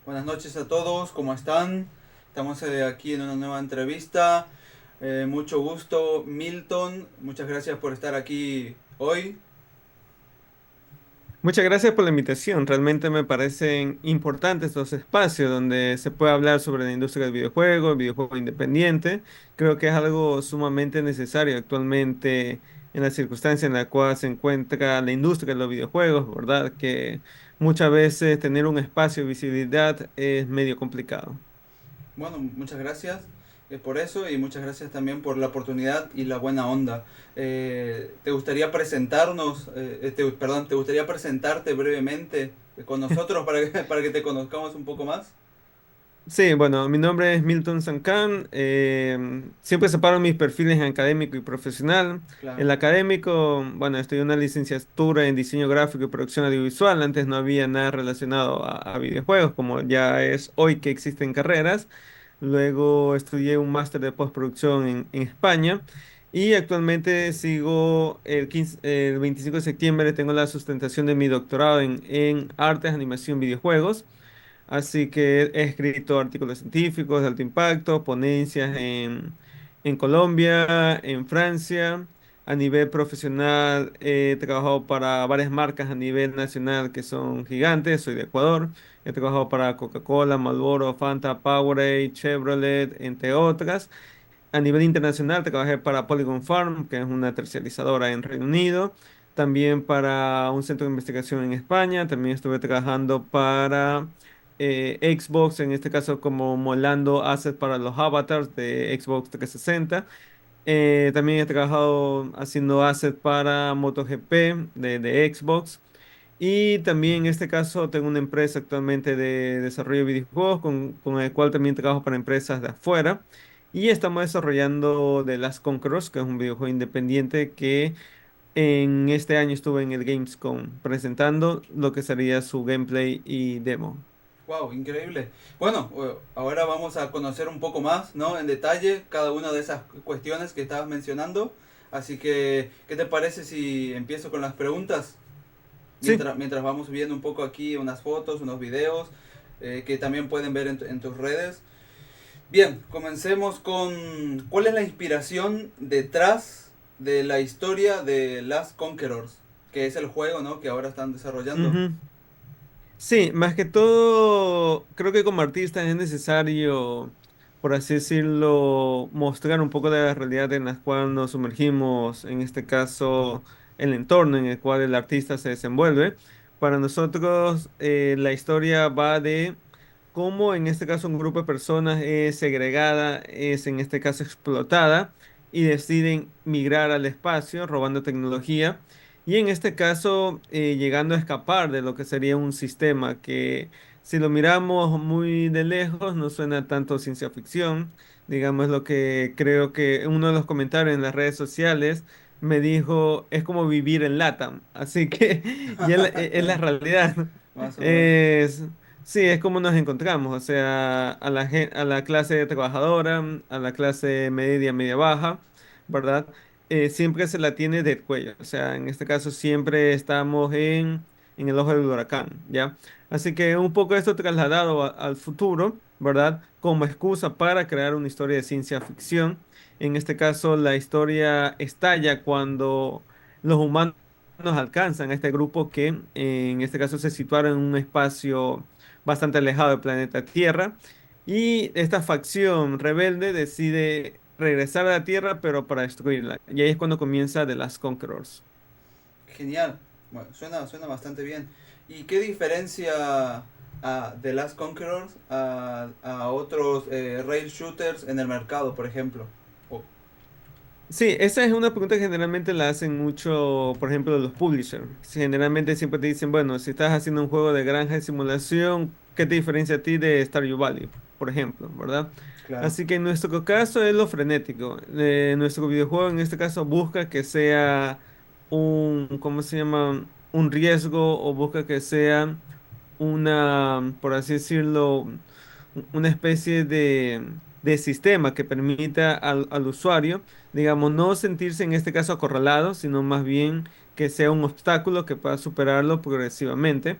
Buenas noches a todos, ¿cómo están? Estamos aquí en una nueva entrevista. Mucho gusto, Milton. Muchas gracias por estar aquí hoy. Muchas gracias por la invitación. Realmente me parecen importantes los espacios donde se puede hablar sobre la industria del videojuego, el videojuego independiente. Creo que es algo sumamente necesario actualmente en la circunstancia en la cual se encuentra la industria de los videojuegos, ¿verdad? Que muchas veces tener un espacio de visibilidad es medio complicado. Bueno, muchas gracias por eso y muchas gracias también por la oportunidad y la buena onda. ¿Te gustaría presentarnos, perdón, te gustaría presentarte brevemente con nosotros para para que te conozcamos un poco más? Sí, bueno, mi nombre es Milton Sankan. Siempre separo mis perfiles en académico y profesional. El Claro. académico, bueno, estudié una licenciatura en diseño gráfico y producción audiovisual. Antes no había nada relacionado a videojuegos, como ya es hoy que existen carreras. Luego estudié un máster de postproducción en España. Y actualmente sigo el 25 de septiembre, tengo la sustentación de mi doctorado en artes, animación, videojuegos. Así que he escrito artículos científicos de alto impacto, ponencias en Colombia, en Francia. A nivel profesional he trabajado para varias marcas a nivel nacional que son gigantes. Soy de Ecuador. He trabajado para Coca-Cola, Marlboro, Fanta, Powerade, Chevrolet, entre otras. A nivel internacional trabajé para Polygon Farm, que es una terciarizadora en Reino Unido. También para un centro de investigación en España. También estuve trabajando para Xbox, en este caso como molando assets para los avatars de Xbox 360. También he trabajado haciendo assets para MotoGP de Xbox. Y también en este caso tengo una empresa actualmente de desarrollo de videojuegos con el cual también trabajo para empresas de afuera. Y estamos desarrollando The Last Conquerors, que es un videojuego independiente que en este año estuve en el Gamescom presentando lo que sería su gameplay y demo. Wow, increíble. Bueno, ahora vamos a conocer un poco más, ¿no? En detalle cada una de esas cuestiones que estabas mencionando. Así que, ¿qué te parece si empiezo con las preguntas? Sí. Mientras vamos viendo un poco aquí unas fotos, unos videos que también pueden ver en tus redes. Bien, comencemos con ¿cuál es la inspiración detrás de la historia de Last Conquerors? Que es el juego, ¿no? Que ahora están desarrollando. Ujú. Sí, más que todo, creo que como artista es necesario, por así decirlo, mostrar un poco de la realidad en la cual nos sumergimos, en este caso, el entorno en el cual el artista se desenvuelve. Para nosotros, la historia va de cómo, en este caso, un grupo de personas es segregada, es en este caso explotada y deciden migrar al espacio robando tecnología. Y en este caso, llegando a escapar de lo que sería un sistema que, si lo miramos muy de lejos, no suena tanto ciencia ficción. Digamos lo que creo que uno de los comentarios en las redes sociales me dijo, es como vivir en LATAM. Así que ya es la realidad. Más o menos. Es, sí, es como nos encontramos. O sea, a la clase trabajadora, a la clase media, media baja, ¿verdad? Siempre se la tiene del cuello. O sea, en este caso siempre estamos en el ojo del huracán, ¿ya? Así que un poco esto trasladado al futuro, ¿verdad? Como excusa para crear una historia de ciencia ficción. En este caso, la historia estalla cuando los humanos alcanzan a este grupo que en este caso se situaron en un espacio bastante alejado del planeta Tierra. Y esta facción rebelde decide regresar a la Tierra, pero para destruirla. Y ahí es cuando comienza The Last Conquerors. Genial. Bueno, suena bastante bien. ¿Y qué diferencia a The Last Conquerors a otros rail shooters en el mercado, por ejemplo? O- Sí, esa es una pregunta que generalmente la hacen mucho, por ejemplo, los publishers. Generalmente siempre te dicen, bueno, si estás haciendo un juego de granja de simulación, ¿qué te diferencia a ti de Stardew Valley, por ejemplo, ¿verdad? claro. Así que en nuestro caso es lo frenético. Nuestro videojuego en este caso busca que sea un, ¿cómo se llama? Un riesgo o busca que sea una, por así decirlo, una especie de sistema que permita al usuario, digamos, no sentirse en este caso acorralado, sino más bien que sea un obstáculo que pueda superarlo progresivamente.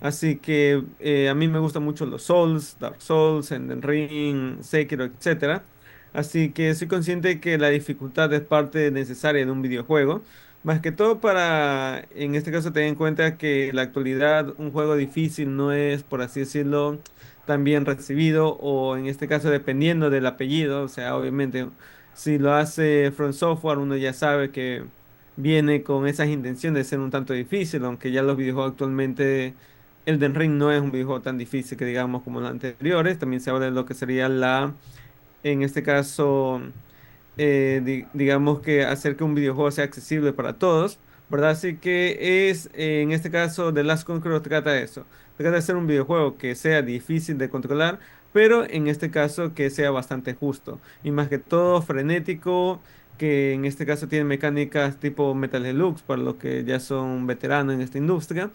Así que a mí me gustan mucho los Souls, Dark Souls, Elden Ring, Sekiro, etcétera. Así que soy consciente que la dificultad es parte necesaria de un videojuego. Más que todo para, en este caso, tener en cuenta que en la actualidad un juego difícil no es, por así decirlo, tan bien recibido o en este caso dependiendo del apellido. O sea, obviamente, si lo hace From Software, uno ya sabe que viene con esas intenciones de ser un tanto difícil, aunque ya los videojuegos actualmente Elden Ring no es un videojuego tan difícil que digamos como los anteriores. También se habla de lo que sería en este caso, digamos que hacer que un videojuego sea accesible para todos, ¿verdad? Así que en este caso, The Last Conqueror trata de eso. Trata de hacer un videojuego que sea difícil de controlar, pero en este caso que sea bastante justo. Y más que todo frenético, que en este caso tiene mecánicas tipo Metal Deluxe, para los que ya son veteranos en esta industria.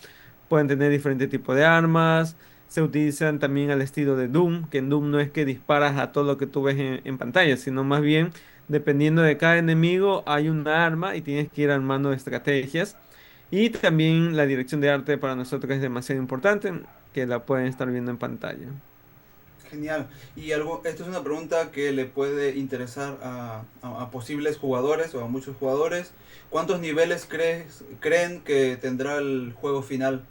Pueden tener diferentes tipos de armas. Se utilizan también al estilo de Doom, que en Doom no es que disparas a todo lo que tú ves en pantalla, sino más bien, dependiendo de cada enemigo, hay una arma y tienes que ir armando estrategias. Y también la dirección de arte para nosotros es demasiado importante, que la pueden estar viendo en pantalla. Genial. Y algo, esto es una pregunta que le puede interesar a posibles jugadores o a muchos jugadores. ¿Cuántos niveles creen que tendrá el juego final?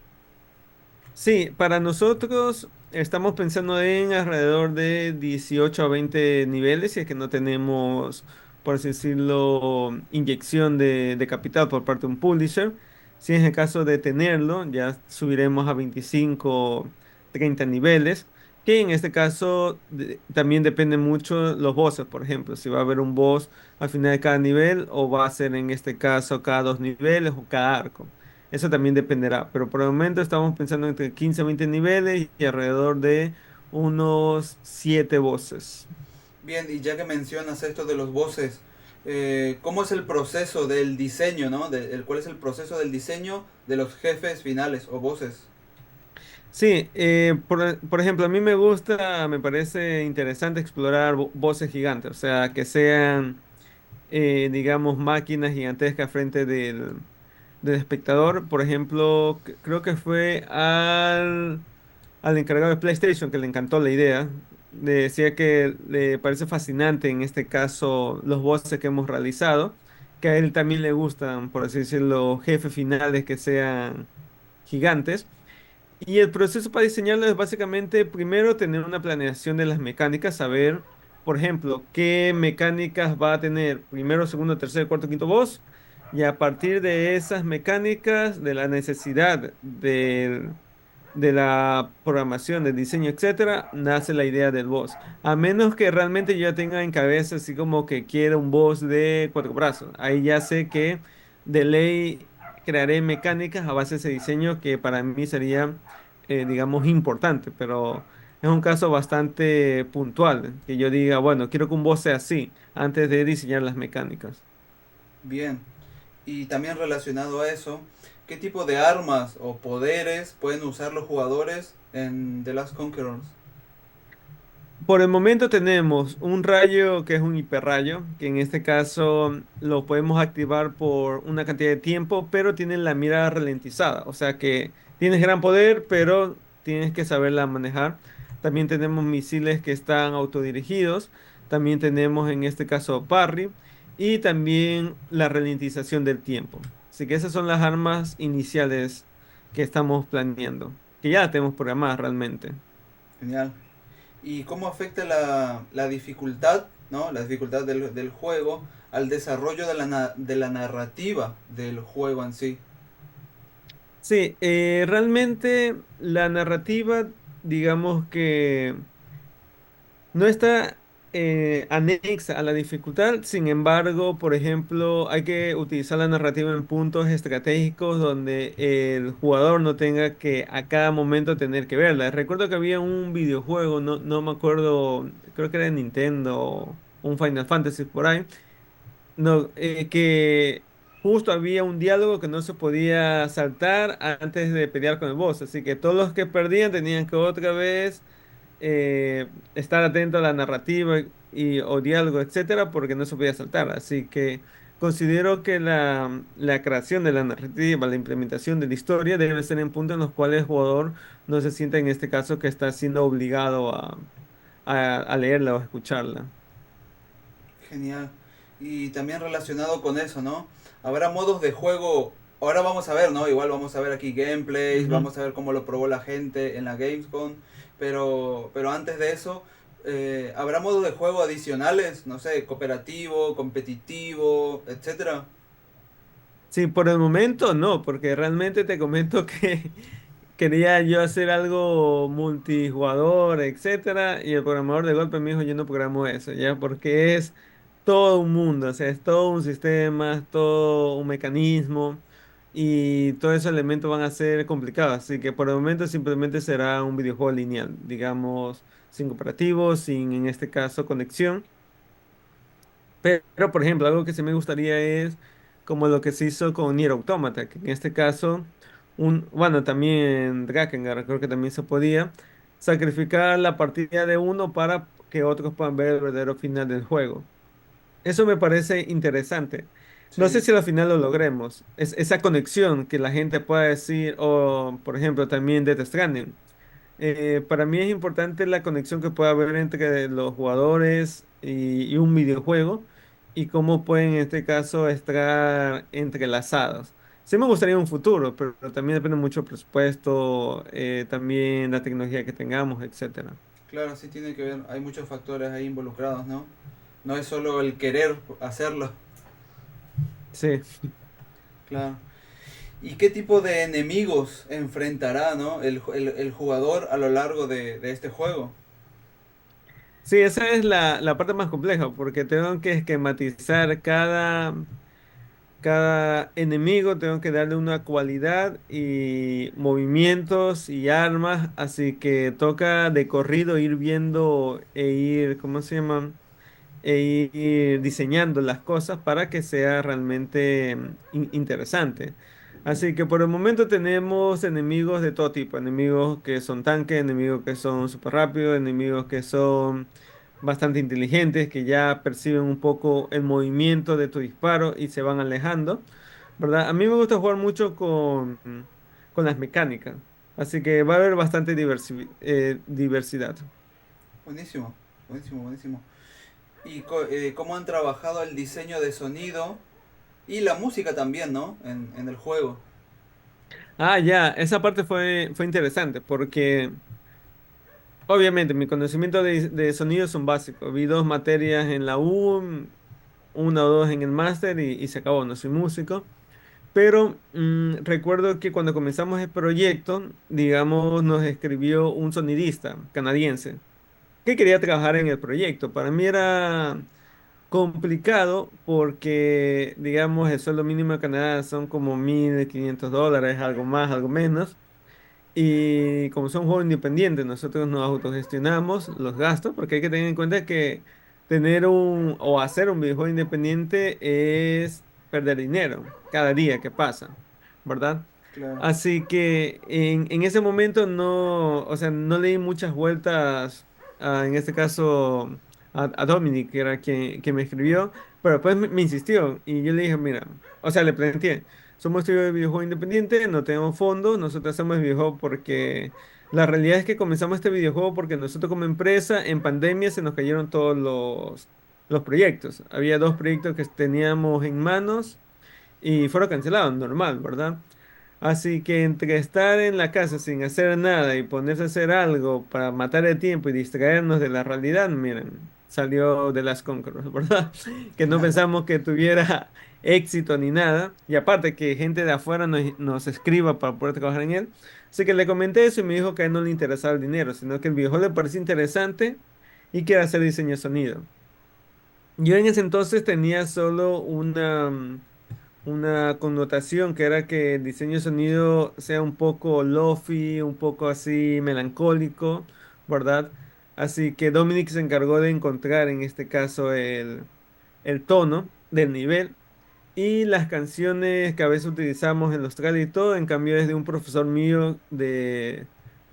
Sí, para nosotros estamos pensando en alrededor de 18 a 20 niveles, si es que no tenemos, por así decirlo, inyección de capital por parte de un publisher. Si es el caso de tenerlo, ya subiremos a 25, 30 niveles, que en este caso también depende mucho los bosses, por ejemplo, si va a haber un boss al final de cada nivel o va a ser en este caso cada 2 niveles o cada arco. Eso también dependerá, pero por el momento estamos pensando entre 15 a 20 niveles y alrededor de unos 7 voces. Bien, y ya que mencionas esto de los bosses, ¿cómo es el proceso del diseño, ¿no? ¿Cuál es el proceso del diseño de los jefes finales o bosses? Sí, por ejemplo, a mí me gusta, me parece interesante explorar voces gigantes, o sea, que sean, digamos, máquinas gigantescas frente del espectador. Por ejemplo, creo que fue al encargado de PlayStation que le encantó la idea. Le decía que le parece fascinante en este caso los bosses que hemos realizado, que a él también le gustan, por así decirlo, jefes finales que sean gigantes. Y el proceso para diseñarlo es básicamente primero tener una planeación de las mecánicas, saber, por ejemplo, qué mecánicas va a tener primero, segundo, tercer, cuarto, quinto boss. Y a partir de esas mecánicas, de la necesidad de la programación, del diseño, etcétera, nace la idea del boss. A menos que realmente yo ya tenga en cabeza así como que quiero un boss de cuatro brazos. Ahí ya sé que de ley crearé mecánicas a base de ese diseño que para mí sería, digamos, importante, pero es un caso bastante puntual, que yo diga, bueno, quiero que un boss sea así, antes de diseñar las mecánicas. Bien, y también relacionado a eso, ¿qué tipo de armas o poderes pueden usar los jugadores en The Last Conquerors? Por el momento tenemos un rayo que es un hiperrayo, que en este caso lo podemos activar por una cantidad de tiempo, pero tiene la mira ralentizada, o sea que tienes gran poder, pero tienes que saberla manejar. También tenemos misiles que están autodirigidos, también tenemos en este caso parry y también la ralentización del tiempo. Así que esas son las armas iniciales que estamos planeando, que ya tenemos programadas realmente. Genial. ¿Y cómo afecta la dificultad, ¿no? La dificultad del juego al desarrollo de la narrativa del juego en sí? Sí, realmente la narrativa, digamos que no está anexa a la dificultad. Sin embargo, por ejemplo, hay que utilizar la narrativa en puntos estratégicos donde el jugador no tenga que a cada momento tener que verla. Recuerdo que había un videojuego, no me acuerdo, creo que era de Nintendo, un Final Fantasy por ahí. No, que justo había un diálogo que no se podía saltar antes de pelear con el boss, así que todos los que perdían tenían que otra vez estar atento a la narrativa o diálogo, etcétera, porque no se podía saltar. Así que considero que la creación de la narrativa, la implementación de la historia debe ser en puntos en los cuales el jugador no se sienta en este caso que está siendo obligado a leerla o a escucharla. Genial. Y también relacionado con eso, ¿no? Habrá modos de juego. Ahora vamos a ver, ¿no? Igual vamos a ver aquí gameplays, Ujú. vamos a ver cómo lo probó la gente en la Gamescom. Pero antes de eso, ¿habrá modos de juego adicionales? No sé, cooperativo, competitivo, etcétera. Sí, por el momento no, porque realmente te comento que quería yo hacer algo multijugador, etcétera, y el programador de golpe me dijo, yo no programo eso, ya, porque es todo un mundo, o sea, es todo un sistema, es todo un mecanismo, y todos esos elementos van a ser complicados, así que por el momento simplemente será un videojuego lineal, digamos, sin cooperativo, sin en este caso conexión. Pero, por ejemplo, algo que sí me gustaría es como lo que se hizo con Nier Automata, que en este caso, bueno, también Drakengard, creo que también se podía sacrificar la partida de uno para que otros puedan ver el verdadero final del juego. Eso me parece interesante. No sé Sí, si al final lo logremos. Esa conexión que la gente pueda decir, o por ejemplo, también Death Stranding. Para mí es importante la conexión que pueda haber entre los jugadores y un videojuego y cómo pueden en este caso estar entrelazados. Sí me gustaría un futuro, pero también depende mucho del presupuesto, también la tecnología que tengamos, etcétera. claro, sí tiene que ver. Hay muchos factores ahí involucrados, ¿no? No es solo el querer hacerlo. Sí. Claro. ¿Y qué tipo de enemigos enfrentará, ¿no? El jugador a lo largo de este juego? Sí, esa es la parte más compleja, porque tengo que esquematizar cada enemigo, tengo que darle una cualidad y movimientos y armas, así que toca de corrido ir viendo e ir, ¿cómo se llama? E ir diseñando las cosas para que sea realmente interesante. Así que por el momento tenemos enemigos de todo tipo, enemigos que son tanques, enemigos que son súper rápidos, enemigos que son bastante inteligentes, que ya perciben un poco el movimiento de tu disparo y se van alejando, ¿verdad? A mí me gusta jugar mucho con las mecánicas, así que va a haber bastante diversidad. Buenísimo, buenísimo, buenísimo. ¿Y cómo han trabajado el diseño de sonido y la música también, ¿no? En el juego. Ah, ya, esa parte fue interesante porque obviamente mi conocimiento de sonido son básicos. Vi dos materias en la U, una o dos en el máster y se acabó, no soy músico. Pero recuerdo que cuando comenzamos el proyecto, digamos, nos escribió un sonidista canadiense que quería trabajar en el proyecto. Para mí era complicado porque, digamos, el sueldo mínimo de Canadá son como $1,500, algo más, algo menos. Y como son juegos independientes, nosotros nos autogestionamos los gastos, porque hay que tener en cuenta que tener o hacer un videojuego independiente es perder dinero cada día que pasa, ¿verdad? Claro, Así que en ese momento no, o sea, no leí muchas vueltas, en este caso a Dominic, que era quien me escribió, pero después me insistió y yo le dije, mira, o sea, le planteé. Somos estudio de videojuego independiente, no tenemos fondos, nosotros hacemos videojuego porque la realidad es que comenzamos este videojuego porque nosotros como empresa en pandemia se nos cayeron todos los proyectos. Había dos proyectos que teníamos en manos y fueron cancelados, normal, ¿verdad? Así que entre estar en la casa sin hacer nada y ponerse a hacer algo para matar el tiempo y distraernos de la realidad, miren, salió de las Conquerors, ¿verdad? Que no pensamos que tuviera éxito ni nada. Y aparte que gente de afuera nos escriba para poder trabajar en él. Así que le comenté eso y me dijo que a él no le interesaba el dinero, sino que el videojuego le parecía interesante y quiere hacer diseño de sonido. Yo en ese entonces tenía solo una connotación que era que el diseño de sonido sea un poco lofi, un poco así melancólico, ¿verdad? Así que Dominic se encargó de encontrar en este caso el tono del nivel y las canciones que a veces utilizamos en los trailers y todo, en cambio es de un profesor mío de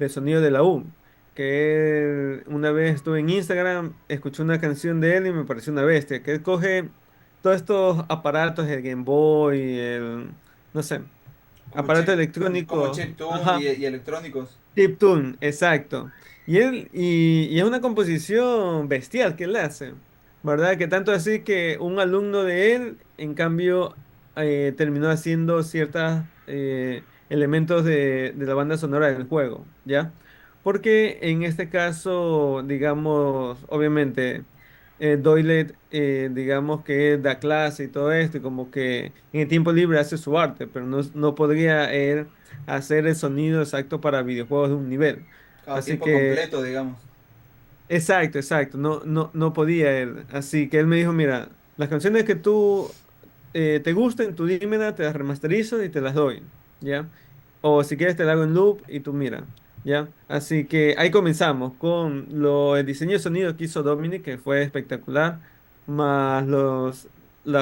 sonido de la U, que él, una vez estuve en Instagram, escuché una canción de él y me pareció una bestia, que él coge todos estos aparatos, el Game Boy, no sé, Como aparato chip, como electrónico, chiptune ajá, y electrónicos. chiptune, exacto. Y es una composición bestial que él hace, ¿verdad? Que tanto así que un alumno de él, en cambio, terminó haciendo ciertos elementos de la banda sonora del juego, ¿ya? Porque en este caso, digamos, obviamente, Doyle, digamos que da clase y todo esto, y como que en el tiempo libre hace su arte, pero no podría él hacer el sonido exacto para videojuegos de un nivel. A Así tiempo que, completo, digamos. exacto, exacto, no podía él. Así que él me dijo, mira, las canciones que tú te gusten, tú dímela, te las remasterizo y te las doy, ¿ya? O si quieres te la hago en loop y tú mira, ¿ya? Así que ahí comenzamos con el diseño de sonido que hizo Dominic, que fue espectacular, más los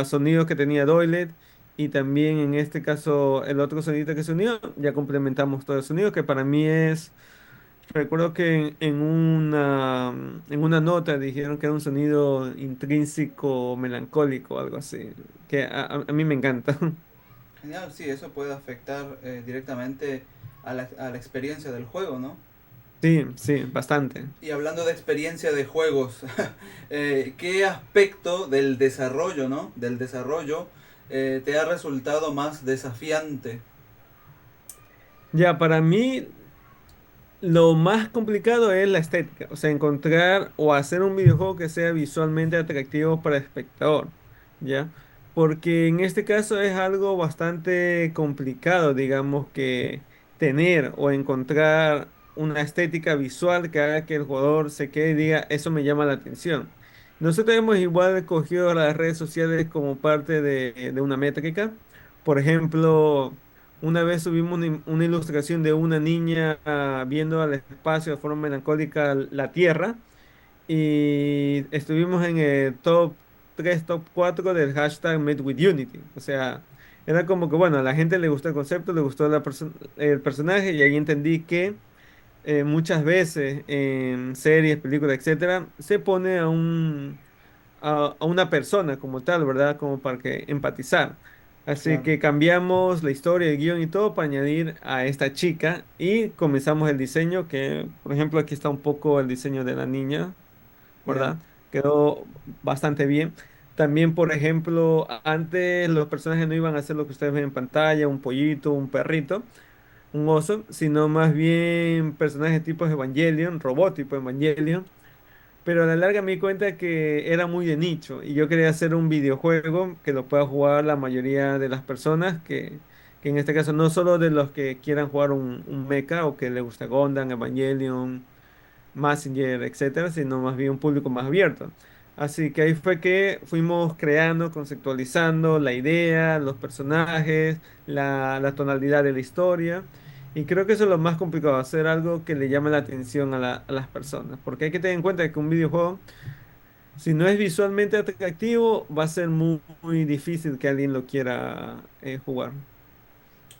sonidos que tenía Doyle. Y también en este caso el otro sonidito que se unió, ya complementamos todo el sonido, que para mí es. Recuerdo que en una nota dijeron que era un sonido intrínseco, melancólico, algo así, que a mí me encanta. Genial, sí, eso puede afectar directamente a la experiencia del juego, ¿no? Sí, sí, bastante. Y hablando de experiencia de juegos, ¿qué aspecto del desarrollo, ¿no? Del desarrollo te ha resultado más desafiante? Ya, para mí lo más complicado es la estética, o sea, encontrar o hacer un videojuego que sea visualmente atractivo para el espectador, ¿ya? Porque en este caso es algo bastante complicado, digamos, que tener o encontrar una estética visual que haga que el jugador se quede y diga, eso me llama la atención. Nosotros hemos igual cogido las redes sociales como parte de una métrica. Por ejemplo, una vez subimos una ilustración de una niña viendo al espacio de forma melancólica la Tierra y estuvimos en el top 3, top 4 del hashtag Made with Unity. O sea, era como que, bueno, a la gente le gustó el concepto, le gustó el personaje y ahí entendí que muchas veces en series, películas, etcétera, se pone a una persona como tal, ¿verdad? Como para que empatizar. Así Claro, que cambiamos la historia, el guión y todo para añadir a esta chica y comenzamos el diseño, que por ejemplo aquí está un poco el diseño de la niña, ya, ¿verdad? Quedó bastante bien. También, por ejemplo, antes los personajes no iban a hacer lo que ustedes ven en pantalla, un pollito, un perrito, un oso, sino más bien personajes tipo Evangelion, robot tipo Evangelion, pero a la larga me di cuenta que era muy de nicho y yo quería hacer un videojuego que lo pueda jugar la mayoría de las personas, que en este caso no solo de los que quieran jugar un mecha o que les gusta Gundam, Evangelion, Mazinger, etcétera, sino más bien un público más abierto. Así que ahí fue que fuimos creando, conceptualizando la idea, los personajes, la tonalidad de la historia. Y creo que eso es lo más complicado, hacer algo que le llame la atención a las personas. Porque hay que tener en cuenta que un videojuego, si no es visualmente atractivo, va a ser muy difícil que alguien lo quiera jugar.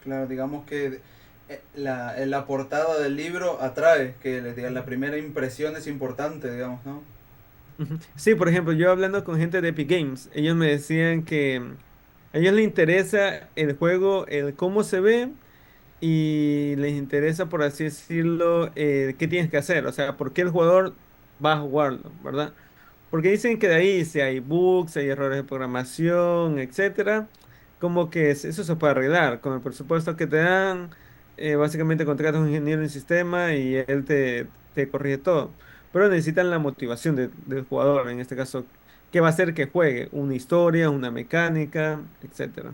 claro, digamos que la portada del libro atrae, que la primera impresión es importante, digamos, ¿no? Ujú. Sí, por ejemplo, yo hablando con gente de Epic Games, ellos me decían que a ellos les interesa el juego, el cómo se ve y les interesa, por así decirlo, qué tienes que hacer, o sea, por qué el jugador va a jugarlo, ¿verdad? Porque dicen que de ahí si hay bugs, hay errores de programación, etcétera, como que eso se puede arreglar con el presupuesto que te dan, básicamente contratas a un ingeniero en sistema y él te corrige todo. Pero necesitan la motivación del jugador, en este caso, que va a hacer que juegue una historia, una mecánica, etcétera.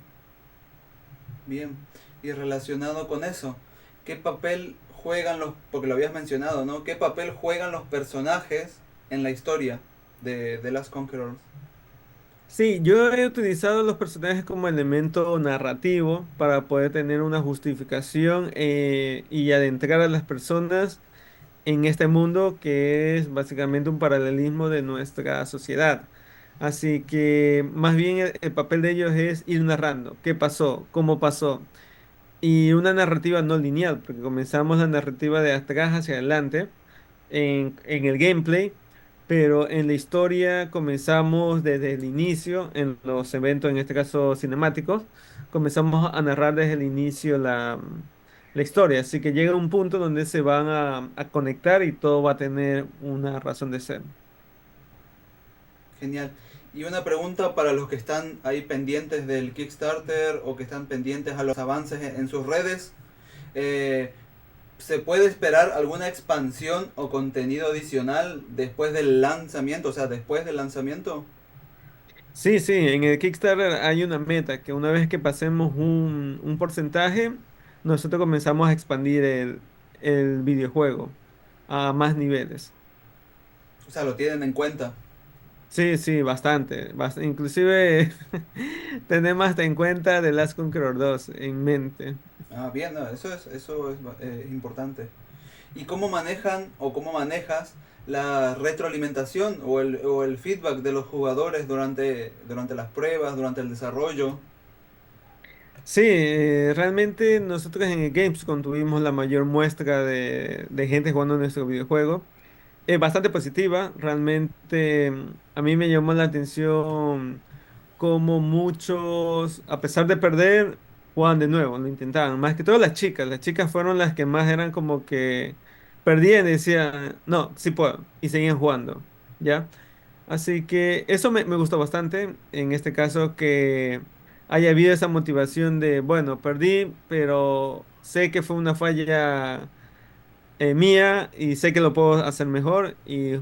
Bien, y relacionado con eso, ¿qué papel juegan porque lo habías mencionado, ¿no? ¿Qué papel juegan los personajes en la historia de The Last Conqueror? Sí, yo he utilizado los personajes como elemento narrativo para poder tener una justificación y adentrar a las personas en este mundo que es básicamente un paralelismo de nuestra sociedad. Así que más bien el papel de ellos es ir narrando qué pasó, cómo pasó. Y una narrativa no lineal, porque comenzamos la narrativa de atrás hacia adelante en el gameplay pero en la historia comenzamos desde el inicio, en los eventos, en este caso cinemáticos, comenzamos a narrar desde el inicio la historia, así que llega un punto donde se van a conectar y todo va a tener una razón de ser. Genial. Y una pregunta para los que están ahí pendientes del Kickstarter o que están pendientes a los avances en sus redes. Eh, ¿Se puede esperar alguna expansión o contenido adicional después del lanzamiento? O sea, después del lanzamiento. Sí, sí, en el Kickstarter hay una meta que una vez que pasemos un porcentaje, nosotros comenzamos a expandir el videojuego a más niveles. O sea, lo tienen en cuenta. Sí, sí, bastante, inclusive tenemos hasta en cuenta The Last Conqueror 2 en mente. Ah, bien, no, eso es importante. ¿Y cómo manejan o cómo manejas la retroalimentación o el feedback de los jugadores durante las pruebas, durante el desarrollo? Sí, realmente nosotros en el Gamescom tuvimos la mayor muestra de gente jugando nuestro videojuego. Bastante positiva, realmente a mí me llamó la atención como muchos, a pesar de perder, jugaban de nuevo, lo intentaban. Más que todo las chicas fueron las que más eran como que perdían y decían, no, sí puedo, y seguían jugando, ¿ya? Así que eso me gustó bastante, en este caso que haya habido esa motivación de, bueno, perdí, pero sé que fue una falla mía y sé que lo puedo hacer mejor y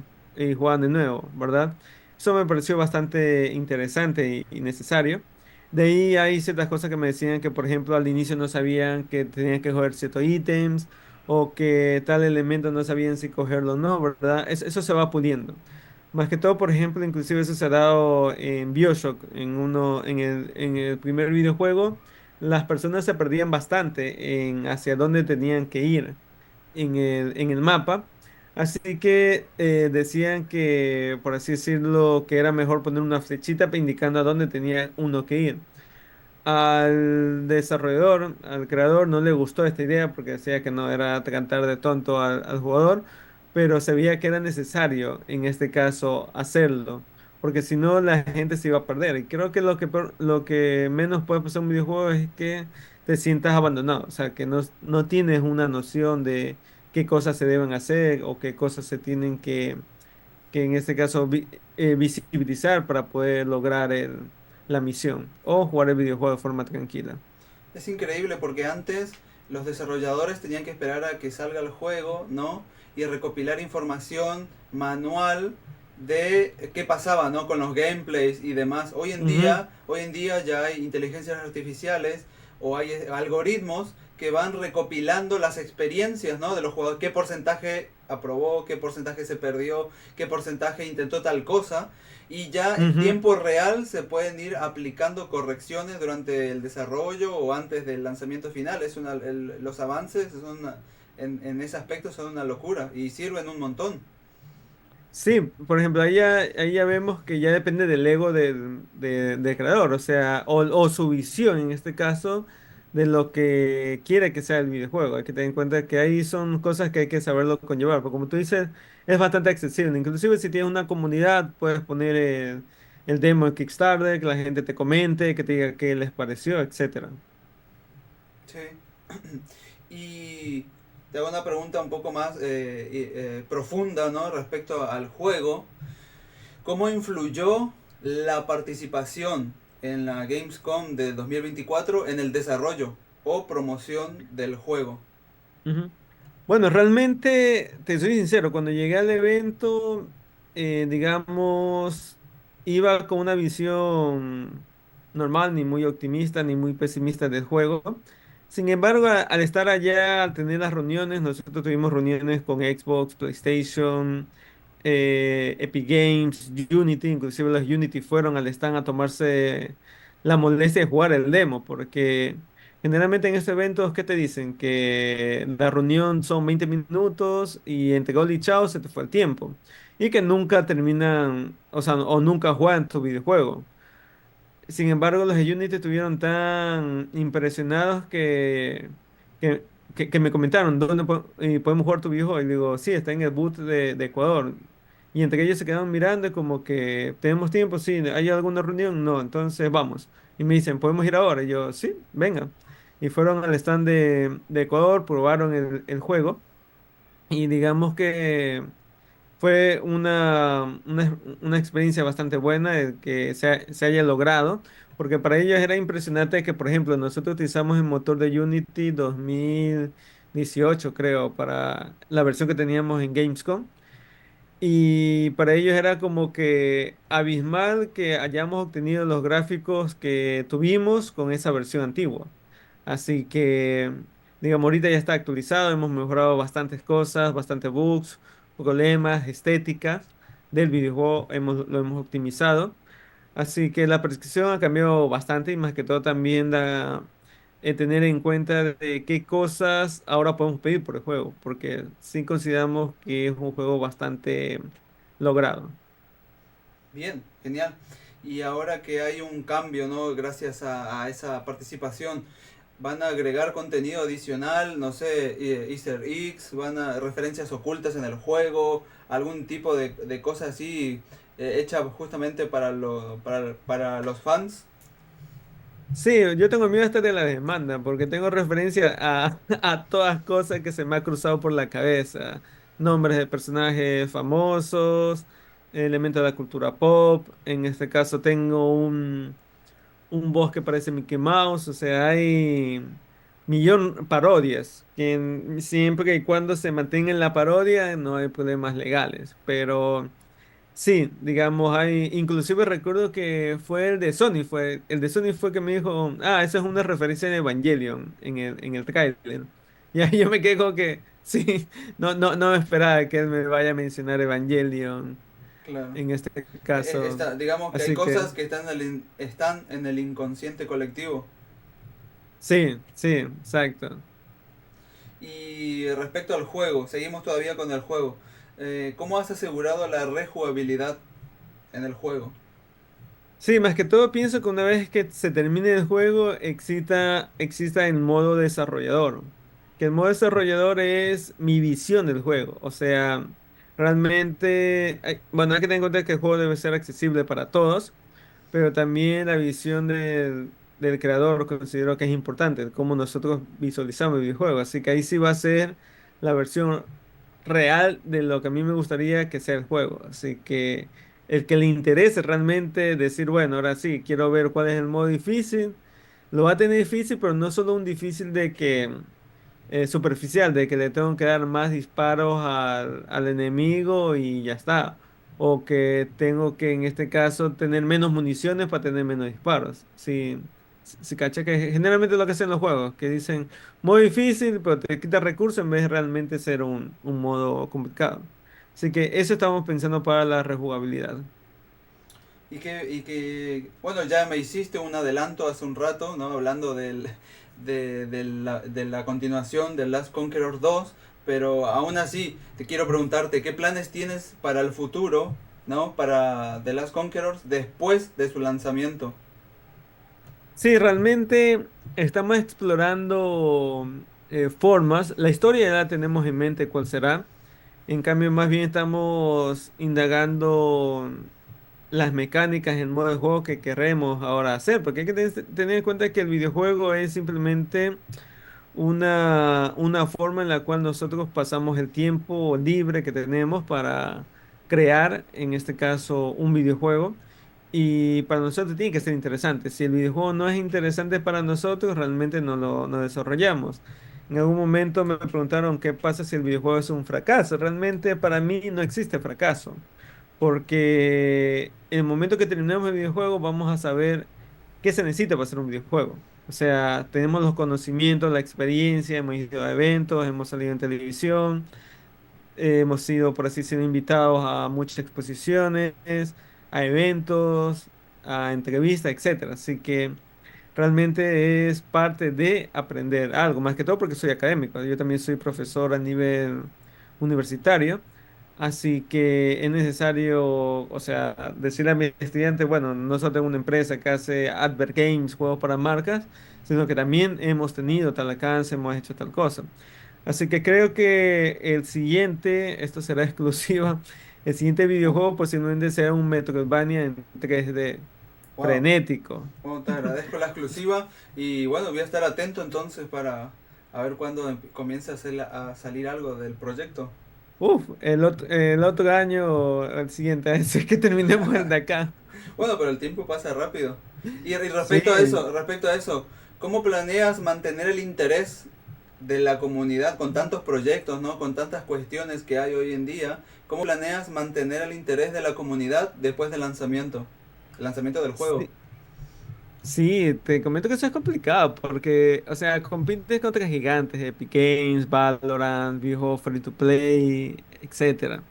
jugar de nuevo, ¿verdad? Eso me pareció bastante interesante y necesario. De ahí hay ciertas cosas que me decían que, por ejemplo, al inicio no sabían que tenían que coger ciertos ítems o que tal elemento no sabían si cogerlo o no, ¿verdad? Eso se va puliendo. Más que todo, por ejemplo, inclusive eso se ha dado en BioShock, en el primer videojuego, las personas se perdían bastante en hacia dónde tenían que ir en el mapa. Así que decían que, por así decirlo, que era mejor poner una flechita indicando a dónde tenía uno que ir. Al desarrollador, al creador, no le gustó esta idea porque decía que no era cantar de tonto al jugador, pero se veía que era necesario en este caso hacerlo, porque si no la gente se iba a perder. Y creo que lo que menos puede pasar en un videojuego es que te sientas abandonado, o sea, que no tienes una noción de qué cosas se deben hacer o qué cosas se tienen que en este caso visibilizar para poder lograr la misión o jugar el videojuego de forma tranquila. Es increíble porque antes los desarrolladores tenían que esperar a que salga el juego, ¿no? Y recopilar información manual de qué pasaba, ¿no? Con los gameplays y demás. Ujú, Hoy en día ya hay inteligencias artificiales o hay algoritmos que van recopilando las experiencias, ¿no? De los jugadores, qué porcentaje aprobó, qué porcentaje se perdió, qué porcentaje intentó tal cosa y ya en ujú. tiempo real se pueden ir aplicando correcciones durante el desarrollo o antes del lanzamiento final. Los avances en ese aspecto son una locura y sirven un montón. Sí, por ejemplo, ahí ya vemos que ya depende del ego del creador, o sea, o su visión en este caso, de lo que quiere que sea el videojuego. Hay que tener en cuenta que ahí son cosas que hay que saberlo conllevar, porque como tú dices, es bastante accesible. Inclusive si tienes una comunidad, puedes poner el demo en Kickstarter, que la gente te comente, que te diga qué les pareció, etcétera. Sí. Y te hago una pregunta un poco más profunda, ¿no? Respecto al juego. ¿Cómo influyó la participación en la Gamescom de 2024 en el desarrollo o promoción del juego? Ujú. Bueno, realmente, te soy sincero, cuando llegué al evento, digamos, iba con una visión normal, ni muy optimista, ni muy pesimista del juego. Sin embargo, al estar allá, al tener las reuniones, nosotros tuvimos reuniones con Xbox, PlayStation, Epic Games, Unity, inclusive los Unity fueron al stand a tomarse la molestia de jugar el demo, porque generalmente en estos eventos, ¿qué te dicen? Que la reunión son 20 minutos y entre gol y chao se te fue el tiempo. Y que nunca terminan, o sea, o nunca juegan tu videojuego. Sin embargo, los de Unity estuvieron tan impresionados que me comentaron, ¿dónde podemos jugar tu videojuego? Y digo, sí, está en el boot de Ecuador. Y entre ellos se quedaban mirando y como que, ¿tenemos tiempo? Sí, ¿hay alguna reunión? No, entonces vamos. Y me dicen, ¿podemos ir ahora? Y yo, sí, venga. Y fueron al stand de Ecuador, probaron el juego. Y digamos que fue una experiencia bastante buena el que se haya logrado, porque para ellos era impresionante que, por ejemplo, nosotros utilizamos el motor de Unity 2018, creo, para la versión que teníamos en Gamescom. Y para ellos era como que abismal que hayamos obtenido los gráficos que tuvimos con esa versión antigua. Así que, digamos, ahorita ya está actualizado, hemos mejorado bastantes cosas, bastantes bugs, problemas, estéticas del videojuego, lo hemos optimizado. Así que la prescripción ha cambiado bastante y más que todo también da tener en cuenta de qué cosas ahora podemos pedir por el juego, porque sí consideramos que es un juego bastante logrado. Bien, genial. Y ahora que hay un cambio, ¿no? Gracias a esa participación, van a agregar contenido adicional, no sé, Easter eggs, van a referencias ocultas en el juego, algún tipo de cosa así hecha justamente para los fans. Sí, yo tengo miedo hasta de la demanda, porque tengo referencia a, a todas cosas que se me ha cruzado por la cabeza. Nombres de personajes famosos, elementos de la cultura pop. En este caso tengo un boss que parece Mickey Mouse. O sea, hay millón parodias, siempre y cuando se mantenga en la parodia no hay problemas legales. Pero... Sí, digamos, inclusive recuerdo que fue el de Sony fue que me dijo, ah, eso es una referencia de Evangelion en el tráiler. Y ahí yo me quedé como que, sí, no me esperaba que él me vaya a mencionar Evangelion Claro. en este caso. Digamos que hay Así que, cosas que están en el inconsciente colectivo. sí, sí, exacto. Y respecto al juego, seguimos todavía con el juego. ¿Cómo has asegurado la rejugabilidad en el juego? Sí, más que todo pienso que una vez que se termine el juego exista el modo desarrollador. Que el modo desarrollador es mi visión del juego. O sea, realmente, bueno, hay que tener en cuenta que el juego debe ser accesible para todos, pero también la visión del creador considero que es importante, cómo nosotros visualizamos el videojuego. Así que ahí sí va a ser la versión real de lo que a mí me gustaría que sea el juego. Así que el que le interese realmente decir, bueno, ahora sí, quiero ver cuál es el modo difícil, lo va a tener difícil, pero no solo un difícil de que superficial, de que le tengo que dar más disparos al enemigo y ya está. O que tengo que en este caso tener menos municiones para tener menos disparos. Sí, sí, cacha que generalmente es lo que hacen los juegos, que dicen modo difícil, pero te quita recursos en vez de realmente ser un modo complicado. Así que eso estamos pensando para la rejugabilidad. Bueno, ya me hiciste un adelanto hace un rato, ¿no? Hablando de la continuación de Last Conqueror 2, pero aún así te quiero preguntarte, ¿qué planes tienes para el futuro, ¿no? Para The Last Conqueror después de su lanzamiento. Sí, realmente estamos explorando formas. La historia ya la tenemos en mente cuál será. En cambio, más bien estamos indagando las mecánicas en modo de juego que queremos ahora hacer, porque hay que tener en cuenta que el videojuego es simplemente una forma en la cual nosotros pasamos el tiempo libre que tenemos para crear, en este caso, un videojuego. Y para nosotros tiene que ser interesante. Si el videojuego no es interesante para nosotros, realmente no desarrollamos. En algún momento me preguntaron qué pasa si el videojuego es un fracaso. Realmente para mí no existe fracaso, porque en el momento que terminemos el videojuego vamos a saber qué se necesita para hacer un videojuego. O sea, tenemos los conocimientos, la experiencia, hemos ido a eventos, hemos salido en televisión, hemos sido, por así decirlo, invitados a muchas exposiciones, a eventos, a entrevistas, etcétera. Así que realmente es parte de aprender algo, más que todo porque soy académico. Yo también soy profesor a nivel universitario. Así que es necesario, o sea, decirle a mi estudiante, bueno, no solo tengo una empresa que hace advert games, juegos para marcas, sino que también hemos tenido tal alcance, hemos hecho tal cosa. Así que creo que el siguiente, esto será exclusiva, el siguiente videojuego posiblemente sea un Metroidvania en 3D, Wow. frenético. Bueno, te agradezco la exclusiva y bueno, voy a estar atento entonces para a ver cuándo comience a salir algo del proyecto. Uf, el otro año, o el siguiente, es que terminemos el de acá. Bueno, pero el tiempo pasa rápido. Y Sí. respecto a eso, ¿cómo planeas mantener el interés de la comunidad con tantos proyectos, ¿no? Con tantas cuestiones que hay hoy en día? ¿Cómo planeas mantener el interés de la comunidad después del lanzamiento? El lanzamiento del juego. Sí, sí, te comento que eso es complicado porque, o sea, compites contra gigantes, Epic Games, Valorant, videojuegos free to play, etcétera.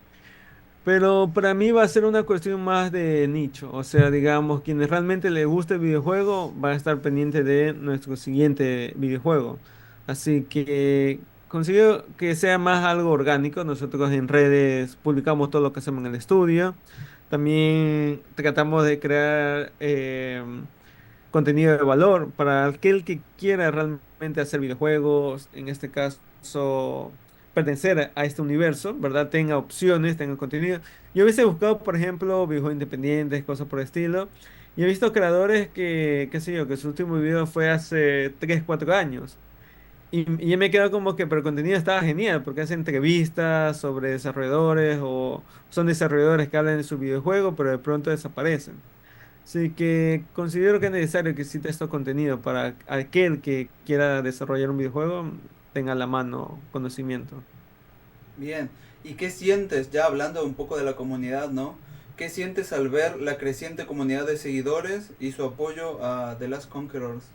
Pero para mí va a ser una cuestión más de nicho. O sea, digamos, quienes realmente les guste el videojuego van a estar pendientes de nuestro siguiente videojuego. Así que consigo que sea más algo orgánico. Nosotros en redes publicamos todo lo que hacemos en el estudio. También tratamos de crear contenido de valor para aquel que quiera realmente hacer videojuegos, en este caso, pertenecer a este universo, ¿verdad? Tenga opciones, tenga contenido. Yo hubiese buscado, por ejemplo, videojuegos independientes, cosas por el estilo, y he visto creadores que, qué sé yo, que su último video fue hace 3 4 años. Y yo me he quedado como que, pero el contenido estaba genial, porque hacen entrevistas sobre desarrolladores o son desarrolladores que hablan de su videojuego, pero de pronto desaparecen. Sí, que considero que es necesario que exista este contenido para aquel que quiera desarrollar un videojuego tenga a la mano conocimiento. Bien. ¿Y qué sientes, ya hablando un poco de la comunidad, ¿no? ¿Qué sientes al ver la creciente comunidad de seguidores y su apoyo a The Last Conquerors?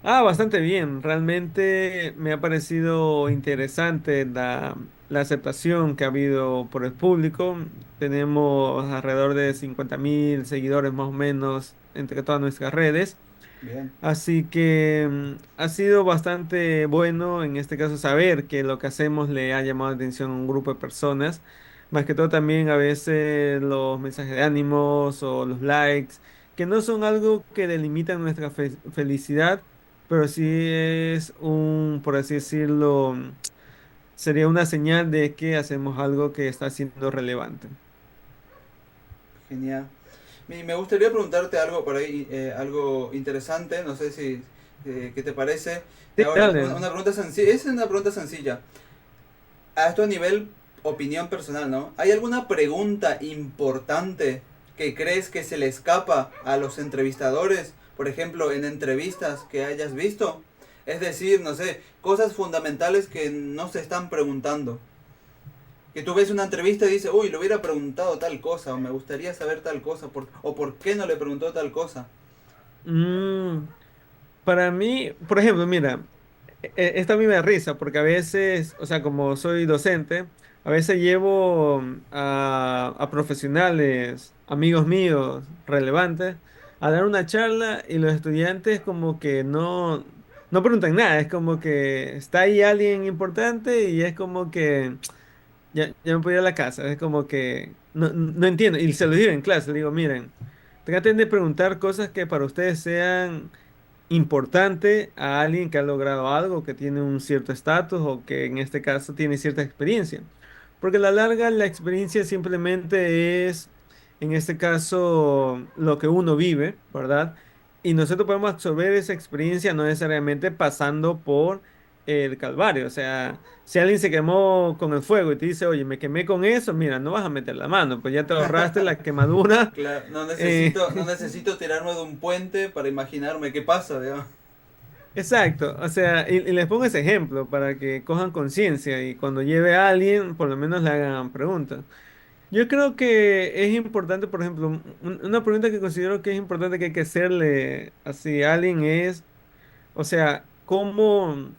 Ah, bastante bien. Realmente me ha parecido interesante la aceptación que ha habido por el público. Tenemos alrededor de 50.000 seguidores más o menos entre todas nuestras redes. Bien. Así que ha sido bastante bueno en este caso saber que lo que hacemos le ha llamado la atención a un grupo de personas. Más que todo también a veces los mensajes de ánimos o los likes, que no son algo que delimitan nuestra felicidad, pero sí es un, por así decirlo, sería una señal de que hacemos algo que está siendo relevante. Genial. Me gustaría preguntarte algo por ahí, algo interesante, no sé si, ¿qué te parece? Te Sí, hago dale. una pregunta sencilla, es una pregunta sencilla. A esto a nivel opinión personal, ¿no? ¿Hay alguna pregunta importante que crees que se le escapa a los entrevistadores? Por ejemplo, en entrevistas que hayas visto. Es decir, no sé, cosas fundamentales que no se están preguntando. Que tú ves una entrevista y dices, uy, le hubiera preguntado tal cosa, o me gustaría saber tal cosa, o por qué no le preguntó tal cosa. Mm, para mí, por ejemplo, mira. Esta a mí me da risa porque a veces, o sea, como soy docente, a veces llevo a profesionales, amigos míos relevantes, a dar una charla y los estudiantes como que no preguntan nada, es como que está ahí alguien importante y es como que ya me puedo ir a la casa, es como que no entiendo y se lo digo en clase, le digo, miren, traten de preguntar cosas que para ustedes sean importante a alguien que ha logrado algo, que tiene un cierto estatus o que en este caso tiene cierta experiencia. Porque a la larga la experiencia simplemente es, en este caso, lo que uno vive, ¿verdad? Y nosotros podemos absorber esa experiencia no necesariamente pasando por el calvario. O sea, si alguien se quemó con el fuego y te dice, oye, me quemé con eso, mira, no vas a meter la mano, pues ya te ahorraste la quemadura. Claro, eh, no necesito tirarme de un puente para imaginarme qué pasa, digamos. Exacto, o sea, y les pongo ese ejemplo para que cojan conciencia y cuando lleve a alguien, por lo menos le hagan preguntas. Yo creo que es importante, por ejemplo, una pregunta que considero que es importante que hay que hacerle así a alguien es, o sea, ¿cómo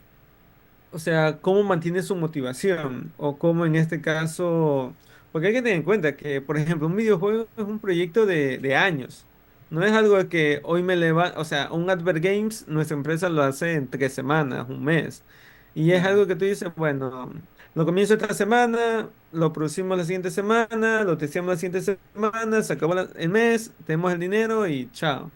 mantiene su motivación? O cómo en este caso, porque hay que tener en cuenta que, por ejemplo, un videojuego es un proyecto de años. No es algo de que hoy me leva, o sea, un Advert Games, nuestra empresa lo hace en 3 semanas, un mes. Y es Claro, algo que tú dices, bueno, lo comienzo esta semana, lo producimos la siguiente semana, lo testeamos la siguiente semana, se acabó el mes, tenemos el dinero y chao.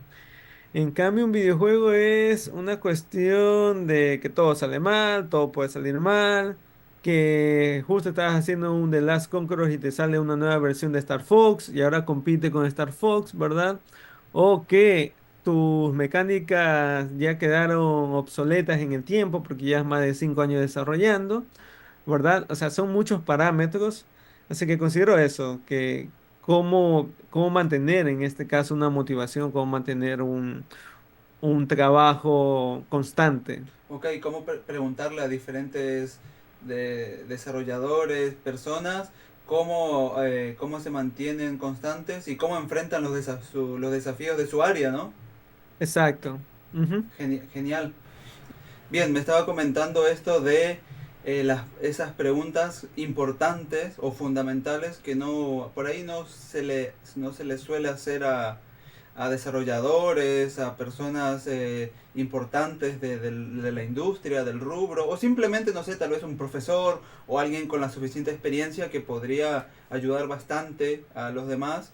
En cambio, un videojuego es una cuestión de que todo sale mal, todo puede salir mal, que justo estabas haciendo un The Last Conqueror y te sale una nueva versión de Star Fox y ahora compite con Star Fox, ¿verdad? O que tus mecánicas ya quedaron obsoletas en el tiempo porque ya es más de 5 años desarrollando, ¿verdad? O sea, son muchos parámetros, así que considero eso, que cómo mantener en este caso una motivación, cómo mantener un trabajo constante. Ok, ¿cómo preguntarle a diferentes desarrolladores, personas, cómo se mantienen constantes y cómo enfrentan los desafíos de su área, ¿no? Exacto. Ujú. Genial. Bien, me estaba comentando esto de esas preguntas importantes o fundamentales que no por ahí no se le suele hacer a desarrolladores, a personas importantes de la industria, del rubro, o simplemente, no sé, tal vez un profesor o alguien con la suficiente experiencia que podría ayudar bastante a los demás,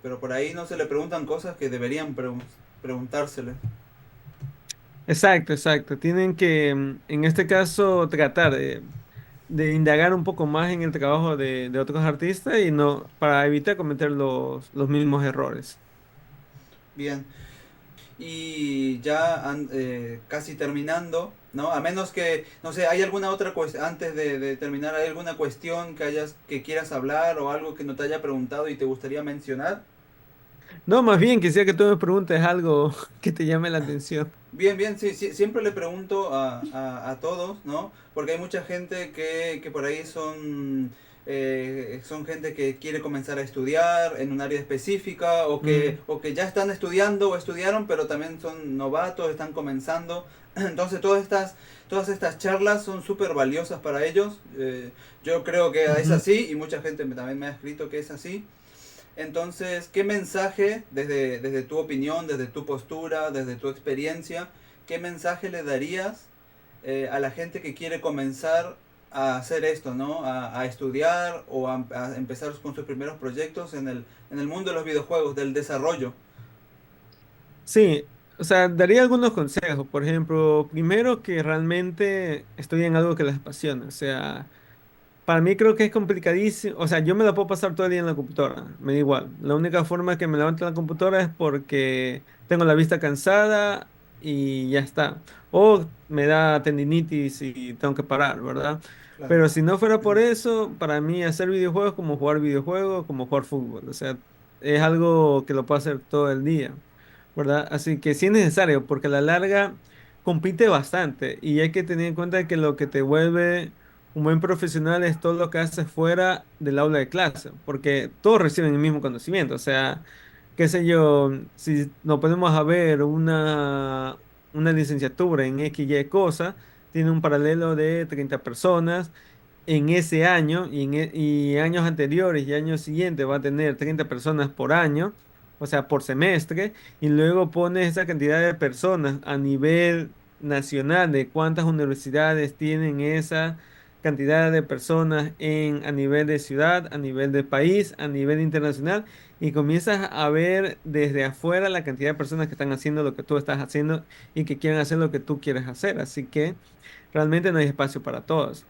pero por ahí no se le preguntan cosas que deberían preguntársele. Exacto, exacto. Tienen que, en este caso, tratar de indagar un poco más en el trabajo de otros artistas y no, para evitar cometer los mismos errores. Bien, y ya casi terminando, ¿no? A menos que, no sé, ¿hay alguna otra cuestión, antes de terminar, hay alguna cuestión que quieras hablar o algo que no te haya preguntado y te gustaría mencionar? No, más bien quisiera que tú me preguntes algo que te llame la atención. Bien, bien, sí, sí, siempre le pregunto a todos, ¿no? Porque hay mucha gente que por ahí son gente que quiere comenzar a estudiar en un área específica Mm, o que ya están estudiando o estudiaron, pero también son novatos, están comenzando. Entonces todas estas charlas son súper valiosas para ellos. Yo creo que es ujú. así y mucha gente también me ha escrito que es así. Entonces, ¿qué mensaje, desde tu opinión, desde tu postura, desde tu experiencia, qué mensaje le darías a la gente que quiere comenzar a hacer esto, ¿no? A estudiar o a empezar con sus primeros proyectos en el mundo de los videojuegos, del desarrollo? Sí, o sea, daría algunos consejos. Por ejemplo, primero que realmente estudien algo que les apasiona. O sea, para mí creo que es complicadísimo. O sea, yo me la puedo pasar todo el día en la computadora. Me da igual. La única forma que me levanto en la computadora es porque tengo la vista cansada y ya está. O me da tendinitis y tengo que parar, ¿verdad? Claro. Pero si no fuera por eso, para mí hacer videojuegos como jugar videojuegos, como jugar fútbol. O sea, es algo que lo puedo hacer todo el día, ¿verdad? Así que sí es necesario porque a la larga compite bastante y hay que tener en cuenta que lo que te vuelve un buen profesional es todo lo que hace fuera del aula de clase, porque todos reciben el mismo conocimiento. O sea, qué sé yo, si nos ponemos a ver una licenciatura en X, Y cosa, tiene un paralelo de 30 personas en ese año y años anteriores y años siguientes va a tener 30 personas por año, o sea, por semestre, y luego pones esa cantidad de personas a nivel nacional de cuántas universidades tienen esa cantidad de personas a nivel de ciudad, a nivel de país, a nivel internacional, y comienzas a ver desde afuera la cantidad de personas que están haciendo lo que tú estás haciendo y que quieren hacer lo que tú quieres hacer. Así que realmente no hay espacio para todos.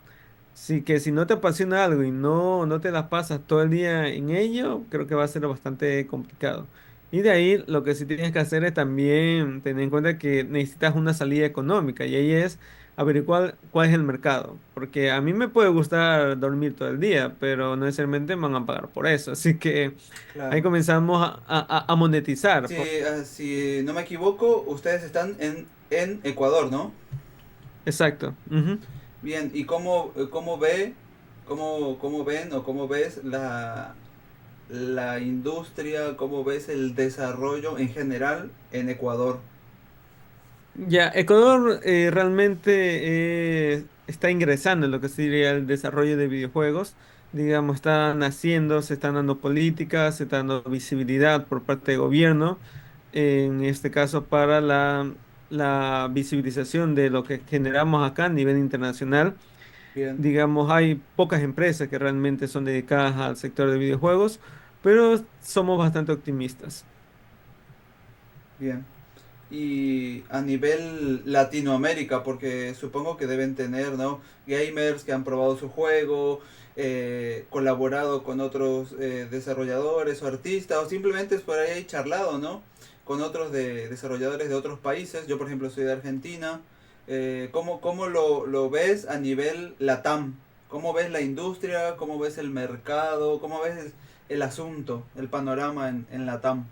Sí, que si no te apasiona algo y no te la pasas todo el día en ello, creo que va a ser bastante complicado. Y de ahí lo que sí tienes que hacer es también tener en cuenta que necesitas una salida económica y ahí es averiguar cuál es el mercado. Porque a mí me puede gustar dormir todo el día, pero no necesariamente me van a pagar por eso. Así que ahí Claro. comenzamos a monetizar. Si no me equivoco, ustedes están en Ecuador, ¿no? Exacto. Ujú. Bien, ¿y cómo ven o cómo ves la industria, cómo ves el desarrollo en general en Ecuador? Ya, Ecuador realmente está ingresando en lo que sería el desarrollo de videojuegos. Digamos, está naciendo, se están dando políticas, se está dando visibilidad por parte del gobierno, en este caso para la visibilización de lo que generamos acá a nivel internacional. Bien, Digamos, hay pocas empresas que realmente son dedicadas al sector de videojuegos, pero somos bastante optimistas. bien. y a nivel Latinoamérica, porque supongo que deben tener, ¿no? Gamers que han probado su juego, colaborado con otros desarrolladores o artistas, o simplemente es por ahí charlado, ¿no? Con otros desarrolladores de otros países. Yo, por ejemplo, soy de Argentina. ¿Cómo lo ves a nivel LATAM? ¿Cómo ves la industria? ¿Cómo ves el mercado? ¿Cómo ves el asunto, el panorama en LATAM?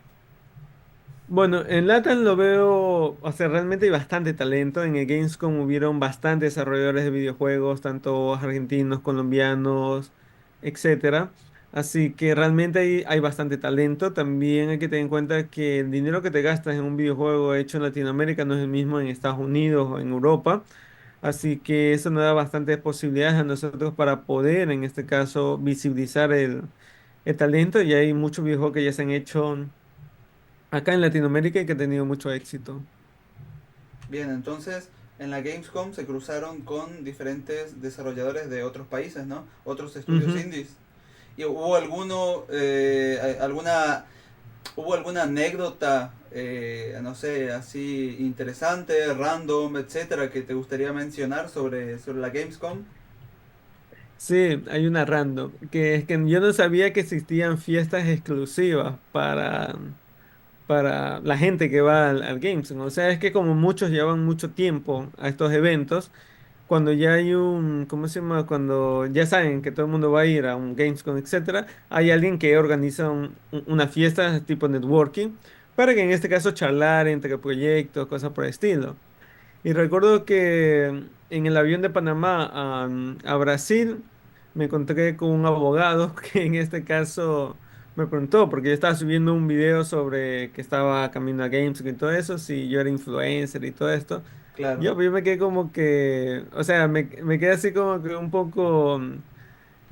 Bueno, en LATAM lo veo, o sea, realmente hay bastante talento. En el Gamescom hubieron bastantes desarrolladores de videojuegos, tanto argentinos, colombianos, etcétera. Así que realmente hay bastante talento. También hay que tener en cuenta que el dinero que te gastas en un videojuego hecho en Latinoamérica no es el mismo en Estados Unidos o en Europa. Así que eso nos da bastantes posibilidades a nosotros para poder, en este caso, visibilizar el talento. Y hay muchos videojuegos que ya se han hecho acá en Latinoamérica y que ha tenido mucho éxito. Bien, entonces en la Gamescom se cruzaron con diferentes desarrolladores de otros países, ¿no? Otros estudios Ujú. indies. ¿Y hubo alguna anécdota, no sé, así interesante, random, etcétera, que te gustaría mencionar sobre la Gamescom? Sí, hay una random, que es que yo no sabía que existían fiestas exclusivas para la gente que va al Gamescom. O sea, es que como muchos llevan mucho tiempo a estos eventos, cuando ya hay un, ¿cómo se llama? Cuando ya saben que todo el mundo va a ir a un Gamescom, etcétera, hay alguien que organiza una fiesta tipo networking para que en este caso charlar entre proyectos, cosas por el estilo. Y recuerdo que en el avión de Panamá a Brasil me encontré con un abogado que en este caso me preguntó, porque yo estaba subiendo un video sobre que estaba camino a Games y todo eso, si yo era influencer y todo esto. Claro. Yo me quedé como que, o sea, me quedé así como que un poco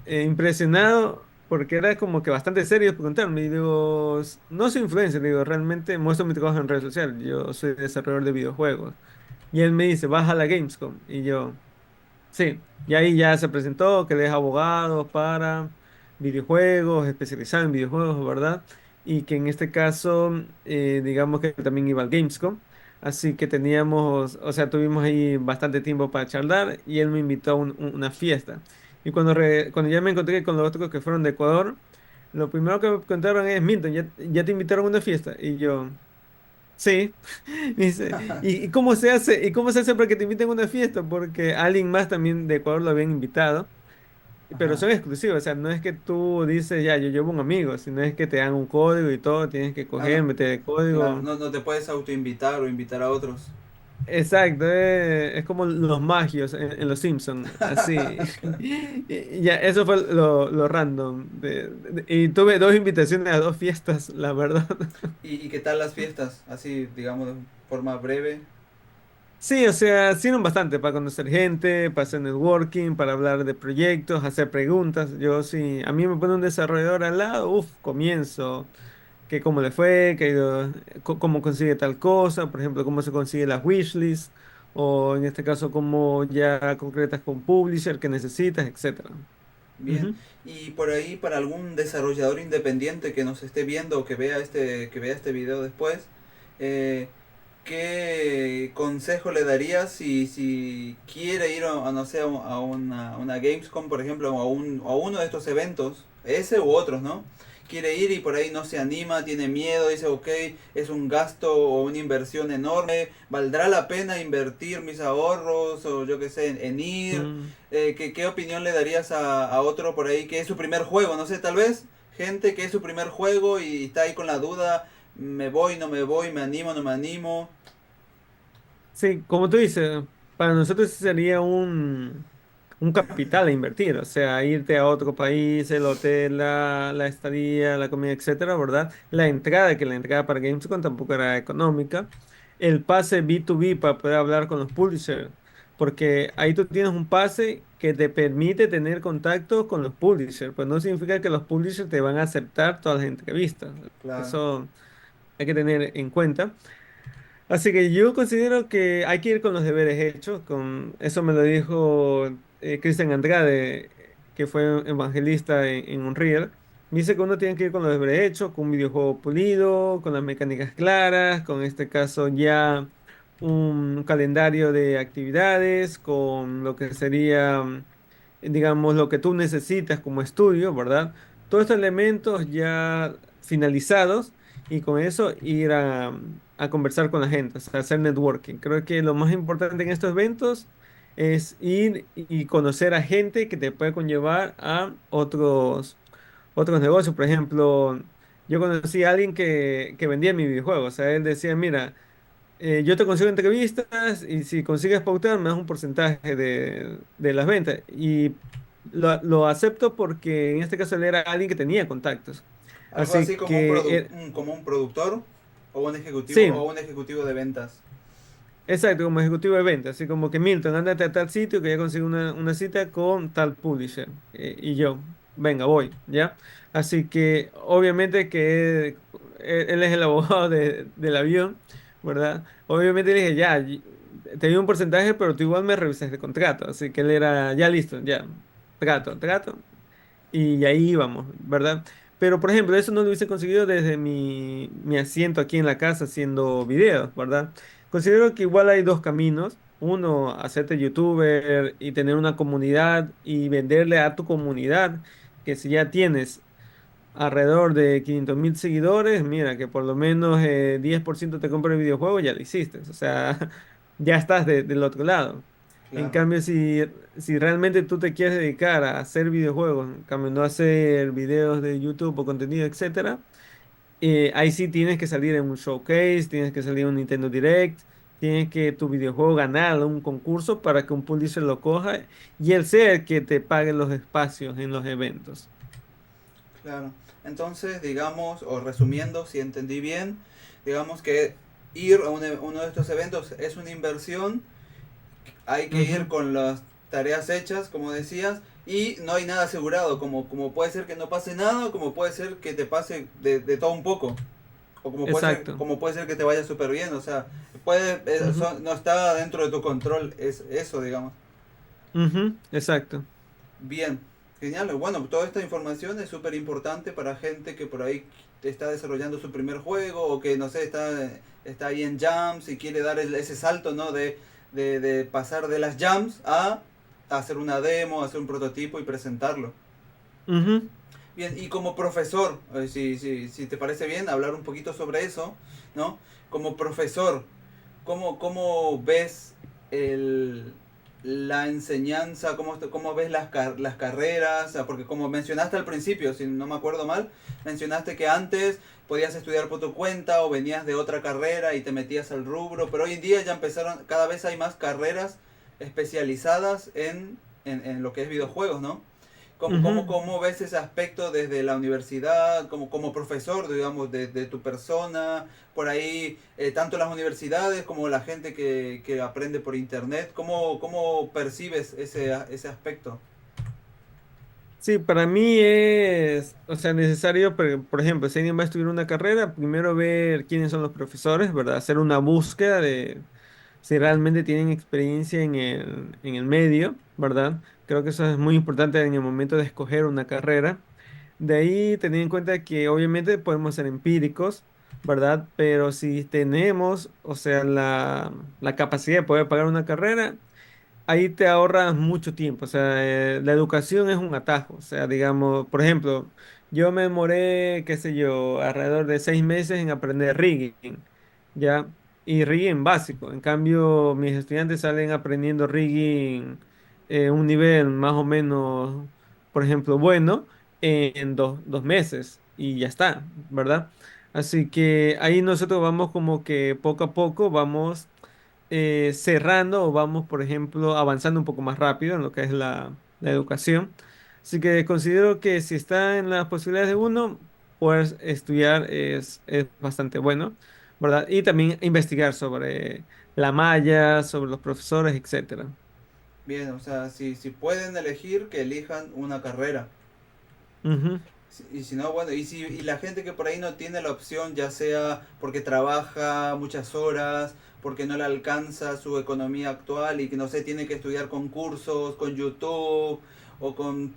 impresionado porque era como que bastante serio preguntarme. Y digo, no soy influencer, digo, realmente muestro mi trabajo en redes sociales, yo soy desarrollador de videojuegos. Y él me dice, vas a la Gamescom. Y yo, sí. Y ahí ya se presentó que él es abogado para videojuegos, especializado en videojuegos, ¿verdad? Y que en este caso, digamos que también iba al Gamescom. Así que teníamos, o sea, tuvimos ahí bastante tiempo para charlar y él me invitó a una fiesta. Y cuando ya me encontré con los otros que fueron de Ecuador, lo primero que me contaron es, Milton, ya te invitaron a una fiesta. Y yo, sí. Me dice, ¿y cómo se hace? ¿Y cómo se hace para que te inviten a una fiesta? Porque alguien más también de Ecuador lo habían invitado, pero Ajá. son exclusivos, o sea, no es que tú dices, ya, yo llevo un amigo, sino es que te dan un código y todo, tienes que No, coger, no, meter el claro, código. no te puedes autoinvitar o invitar a otros. Exacto, es como los magios en Los Simpsons, así. Y ya, eso fue lo random. Y tuve dos invitaciones a dos fiestas, la verdad. ¿Y qué tal las fiestas? Así, digamos, de forma breve. Sí, o sea, sirven bastante para conocer gente, para hacer networking, para hablar de proyectos, hacer preguntas. Yo sí, a mí me pone un desarrollador al lado, uff, comienzo, que cómo le fue, cómo consigue tal cosa, por ejemplo, cómo se consigue las wishlist, o en este caso, cómo ya concretas con publisher que necesitas, etcétera. Bien. Ujú. Y por ahí, para algún desarrollador independiente que nos esté viendo o que vea este video después, eh, ¿qué consejo le darías si quiere ir no sé, a una Gamescom, por ejemplo, o a uno de estos eventos, ese u otros, ¿no? Quiere ir y por ahí no se anima, tiene miedo, dice, ok, es un gasto o una inversión enorme, ¿valdrá la pena invertir mis ahorros o yo qué sé, en ir? Mm. ¿Qué opinión le darías a otro por ahí que es su primer juego? No sé, tal vez gente que es su primer juego y está ahí con la duda, me voy, no me voy, me animo, no me animo. Sí, como tú dices, para nosotros sería un capital a invertir, o sea, irte a otro país, el hotel, la estadía, la comida, etcétera, ¿verdad? La entrada, que la entrada para Gamescom tampoco era económica. El pase B2B para poder hablar con los publishers, porque ahí tú tienes un pase que te permite tener contacto con los publishers, pues no significa que los publishers te van a aceptar todas las entrevistas. Claro. Eso hay que tener en cuenta. Así que yo considero que hay que ir con los deberes hechos. Con eso me lo dijo Cristian Andrade, que fue evangelista en Unreal. dice que uno tiene que ir con lo deberes hecho, con un videojuego pulido, con las mecánicas claras, con este caso ya un calendario de actividades, con lo que sería, digamos, lo que tú necesitas como estudio, ¿verdad? Todos estos elementos ya finalizados y con eso ir a conversar con la gente, o sea, hacer networking. Creo que lo más importante en estos eventos es ir y conocer a gente que te puede conllevar a otros negocios. Por ejemplo, yo conocí a alguien que vendía mi videojuego. O sea, él decía, mira, yo te consigo entrevistas y si consigues pautar, me das un porcentaje de las ventas. Y lo acepto porque en este caso él era alguien que tenía contactos. Algo así Así como que, como un productor o sí. un ejecutivo de ventas. Exacto, como ejecutivo de ventas, así como que Milton, ándate a tal sitio que ya consigo una cita con tal publisher. Y yo, venga, voy, ¿ya? Así que obviamente que él es el abogado del avión, ¿verdad? Obviamente le dije, ya, te doy un porcentaje, pero tú igual me revisas el contrato. Así que él era, ya listo, ya, trato y ahí íbamos, ¿verdad? Pero, por ejemplo, eso no lo hubiese conseguido desde mi asiento aquí en la casa haciendo videos, ¿verdad? Considero que igual hay dos caminos. Uno, hacerte youtuber y tener una comunidad y venderle a tu comunidad, que si ya tienes alrededor de 500.000 seguidores, mira, que por lo menos 10% te compra el videojuego, ya lo hiciste. O sea, ya estás del otro lado. En Claro. cambio, si realmente tú te quieres dedicar a hacer videojuegos, en cambio no hacer videos de YouTube o contenido, etcétera, ahí sí tienes que salir en un showcase, tienes que salir en un Nintendo Direct, tienes que tu videojuego ganar un concurso para que un publisher lo coja y él sea el que te pague los espacios en los eventos. Claro. Entonces, digamos, o resumiendo, si entendí bien, digamos que ir a uno de estos eventos es una inversión, hay que ir Ujú. con las tareas hechas, como decías, y no hay nada asegurado, como puede ser que no pase nada, como puede ser que te pase de todo un poco, o Exacto. como puede ser que te vaya súper bien, o sea, Ujú, no está dentro de tu control es eso, digamos. ujú, exacto. Bien, genial. Bueno, toda esta información es súper importante para gente que por ahí está desarrollando su primer juego o que, no sé, está ahí en jams y quiere dar ese salto, ¿no? De pasar de las jams a hacer una demo, hacer un prototipo y presentarlo. Ujú. Bien, y como profesor, si te parece bien, hablar un poquito sobre eso, ¿no? Como profesor, cómo ves el, la enseñanza? Cómo ves las carreras? O sea, porque como mencionaste al principio, si no me acuerdo mal, mencionaste que antes podías estudiar por tu cuenta o venías de otra carrera y te metías al rubro, pero hoy en día ya empezaron, cada vez hay más carreras especializadas en lo que es videojuegos, ¿no? Ujú. ¿Cómo ves ese aspecto desde la universidad, como profesor, digamos, de tu persona, por ahí, tanto las universidades como la gente que aprende por internet? ¿Cómo percibes ese aspecto? Sí, para mí es, o sea, necesario, por ejemplo, si alguien va a estudiar una carrera, primero ver quiénes son los profesores, ¿verdad? Hacer una búsqueda de si realmente tienen experiencia en el medio, ¿verdad? Creo que eso es muy importante en el momento de escoger una carrera. De ahí, tener en cuenta que obviamente podemos ser empíricos, ¿verdad? Pero si tenemos, o sea, la capacidad de poder pagar una carrera, ahí te ahorras mucho tiempo. O sea, la educación es un atajo. O sea, digamos, por ejemplo, yo me demoré, qué sé yo, alrededor de 6 meses en aprender rigging, ¿ya? Y rigging básico. En cambio, mis estudiantes salen aprendiendo rigging un nivel más o menos, por ejemplo, bueno, en 2 meses y ya está, ¿verdad? Así que ahí nosotros vamos como que poco a poco vamos cerrando o vamos, por ejemplo, avanzando un poco más rápido en lo que es la educación. Así que considero que si está en las posibilidades de uno, poder estudiar es bastante bueno, ¿verdad? Y también investigar sobre la malla, sobre los profesores, etcétera. Bien, o sea, si pueden elegir, que elijan una carrera. Ujú, Y si no, bueno, y la gente que por ahí no tiene la opción, ya sea porque trabaja muchas horas, porque no le alcanza su economía actual y que no sé, tiene que estudiar con cursos, con YouTube, o con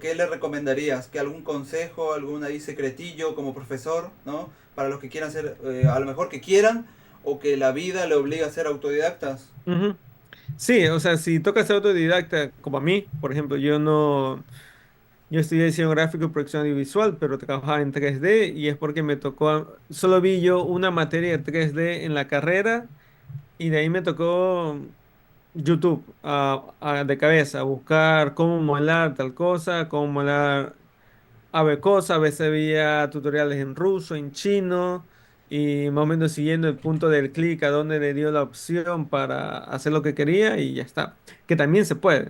qué le recomendarías? ¿Que algún consejo, algún ahí secretillo como profesor, ¿no? Para los que quieran ser, a lo mejor que quieran, o que la vida le obliga a ser autodidactas. Ujú. Sí, o sea, si tocas ser autodidacta, como a mí, por ejemplo, yo estudié diseño gráfico y producción audiovisual, pero trabajaba en 3D y es porque me tocó, solo vi yo una materia de 3D en la carrera y de ahí me tocó YouTube de cabeza, buscar cómo modelar tal cosa, cómo modelar a ver cosas, a veces veía tutoriales en ruso, en chino, y más o menos siguiendo el punto del clic a donde le dio la opción para hacer lo que quería y ya está. Que también se puede.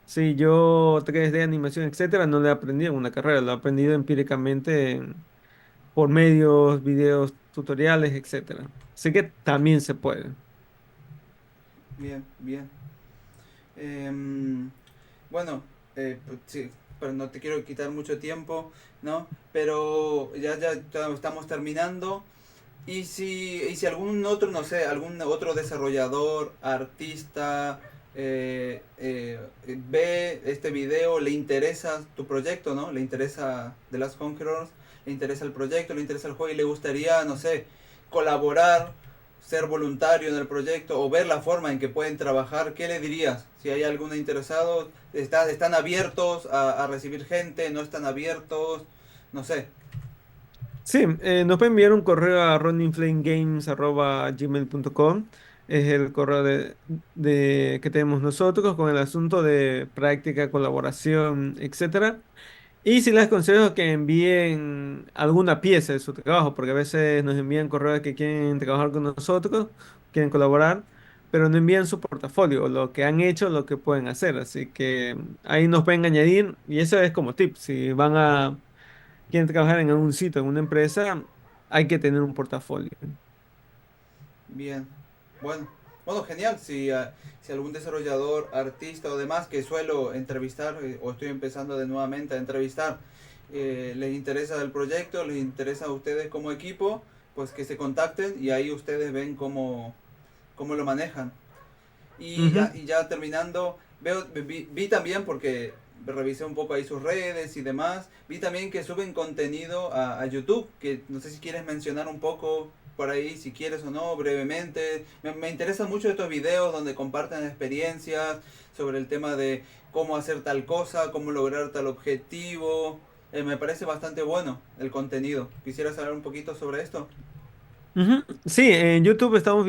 Si yo 3D, animación, etcétera, no lo he aprendido en una carrera, lo he aprendido empíricamente por medios, videos, tutoriales, etcétera. Así que también se puede. Bien, bien. Em, bueno, pues sí, pero no te quiero quitar mucho tiempo, ¿no? Pero ya estamos terminando. Y si algún otro, no sé, algún otro desarrollador, artista, ve este video, le interesa tu proyecto, ¿no? Le interesa The Last Conquerors, le interesa el proyecto, le interesa el juego y le gustaría, no sé, colaborar, ser voluntario en el proyecto o ver la forma en que pueden trabajar, ¿qué le dirías? Si hay alguno interesado, ¿están abiertos a recibir gente? ¿No están abiertos? No sé. Sí, nos puede enviar un correo a runningflamegames@gmail.com. Es el correo que tenemos nosotros con el asunto de práctica, colaboración, etcétera. Y si les aconsejo que envíen alguna pieza de su trabajo, porque a veces nos envían correos que quieren trabajar con nosotros, quieren colaborar, pero no envían su portafolio, lo que han hecho, lo que pueden hacer. Así que ahí nos pueden añadir, y eso es como tip. Si quieren trabajar en algún sitio, en una empresa, hay que tener un portafolio. Bien, bueno, bueno, genial. Si algún desarrollador, artista o demás que suelo entrevistar o estoy empezando de nuevamente a entrevistar, les interesa el proyecto, les interesa a ustedes como equipo, pues que se contacten y ahí ustedes ven cómo lo manejan. Ujú. Y ya terminando, vi también porque revisé un poco ahí sus redes y demás, vi también que suben contenido a YouTube, que no sé si quieres mencionar un poco por ahí, si quieres o no, brevemente. Me interesan mucho estos videos donde comparten experiencias sobre el tema de cómo hacer tal cosa, cómo lograr tal objetivo. Me parece bastante bueno el contenido. ¿Quisieras saber un poquito sobre esto? Ujú. Sí, en YouTube estamos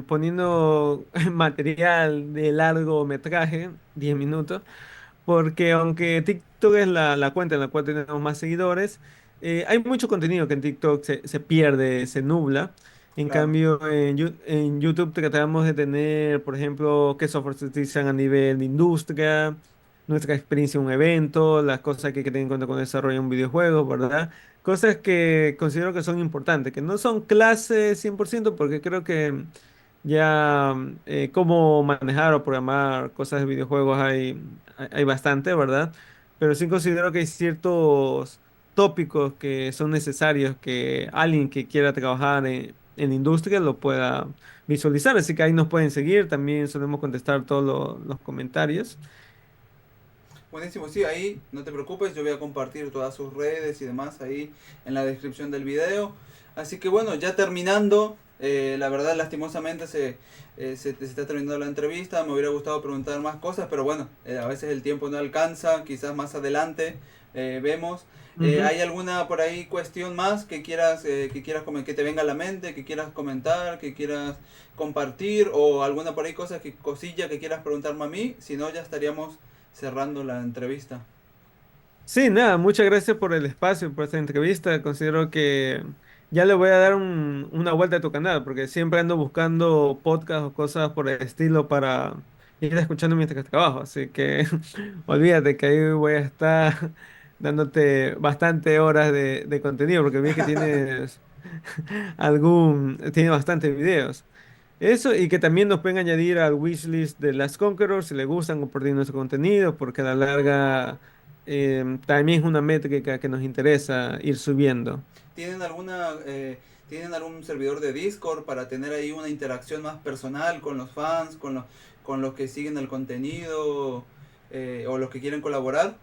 poniendo material de largometraje, 10 minutos. Porque aunque TikTok es la cuenta en la cual tenemos más seguidores, hay mucho contenido que en TikTok se pierde, se nubla. En Claro. cambio, en YouTube tratamos de tener, por ejemplo, qué software se utilizan a nivel de industria, nuestra experiencia en un evento, las cosas que hay que tener en cuenta cuando desarrollan un videojuego, ¿verdad? Cosas que considero que son importantes, que no son clases 100% porque creo que ya cómo manejar o programar cosas de videojuegos hay bastante, ¿verdad? Pero sí considero que hay ciertos tópicos que son necesarios que alguien que quiera trabajar en la industria lo pueda visualizar. Así que ahí nos pueden seguir. También solemos contestar todos los comentarios. Buenísimo, sí, ahí no te preocupes, yo voy a compartir todas sus redes y demás ahí en la descripción del video. Así que bueno, ya terminando, la verdad lastimosamente se está terminando la entrevista, me hubiera gustado preguntar más cosas, pero bueno, a veces el tiempo no alcanza, quizás más adelante vemos. Ujú. ¿Hay alguna por ahí cuestión más que te venga a la mente, que quieras comentar, que quieras compartir o alguna por ahí cosilla que quieras preguntarme a mí? Si no, ya estaríamos cerrando la entrevista. Sí, nada, muchas gracias por el espacio, por esta entrevista. Considero que ya le voy a dar una vuelta a tu canal, porque siempre ando buscando podcasts o cosas por el estilo para ir escuchando mientras que trabajo. Así que olvídate que ahí voy a estar dándote bastante horas de contenido, porque vi que tiene bastantes videos. Eso, y que también nos pueden añadir al wishlist de las Conquerors si les gustan compartir nuestro contenido, porque a la larga también es una métrica que nos interesa ir subiendo. ¿Tienen tienen algún servidor de Discord para tener ahí una interacción más personal con los fans, con los que siguen el contenido? o los que quieren colaborar.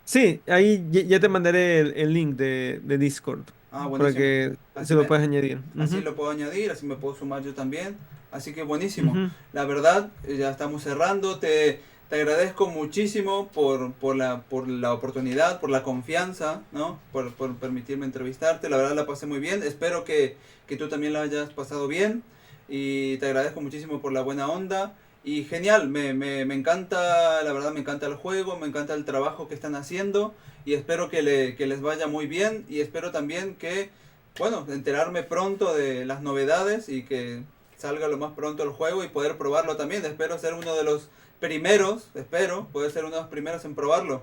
Sí, ahí ya te mandaré el link de Discord Ah, para buenísimo. que Así se lo me, puedas añadir. Así Ujú, lo puedo añadir, así me puedo sumar yo también. Así que buenísimo. ujú. La verdad, ya estamos cerrando. Te agradezco muchísimo por la oportunidad, por la confianza, ¿no? Por permitirme entrevistarte. La verdad la pasé muy bien. Espero que tú también la hayas pasado bien. Y te agradezco muchísimo por la buena onda. Y genial, me encanta, la verdad me encanta el juego, me encanta el trabajo que están haciendo. Y espero que les vaya muy bien. Y espero también que bueno, enterarme pronto de las novedades y que salga lo más pronto el juego y poder probarlo también. Espero ser uno de los primeros, espero poder ser uno de los primeros en probarlo.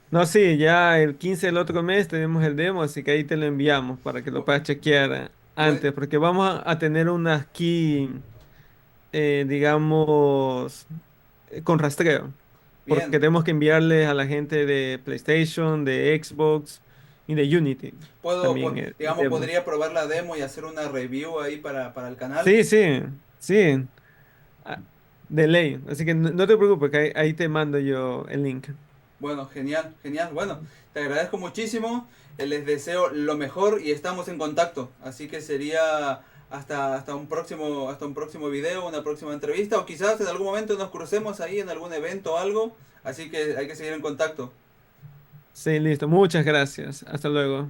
No, sí, ya el 15 del otro mes tenemos el demo, así que ahí te lo enviamos para que lo Bu- puedas chequear buen- antes, porque vamos a tener unas key, digamos, con rastreo, porque bien, tenemos que enviarle a la gente de PlayStation, de Xbox y de Unity también el digamos, demo. podría probar la demo y hacer una review ahí para el canal. Sí, sí, sí, ah, de ley, así que no te preocupes, que ahí te mando yo el link. Bueno, genial, genial. Bueno, te agradezco muchísimo. Les deseo lo mejor y estamos en contacto. Así que sería hasta un próximo video, una próxima entrevista o quizás en algún momento nos crucemos ahí en algún evento o algo. Así que hay que seguir en contacto. Sí, listo, muchas gracias, hasta luego.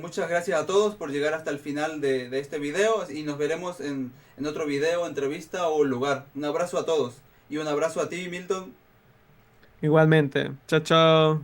Muchas gracias a todos por llegar hasta el final de este video y nos veremos en otro video, entrevista o lugar. Un abrazo a todos y un abrazo a ti, Milton. Igualmente, chao, chao.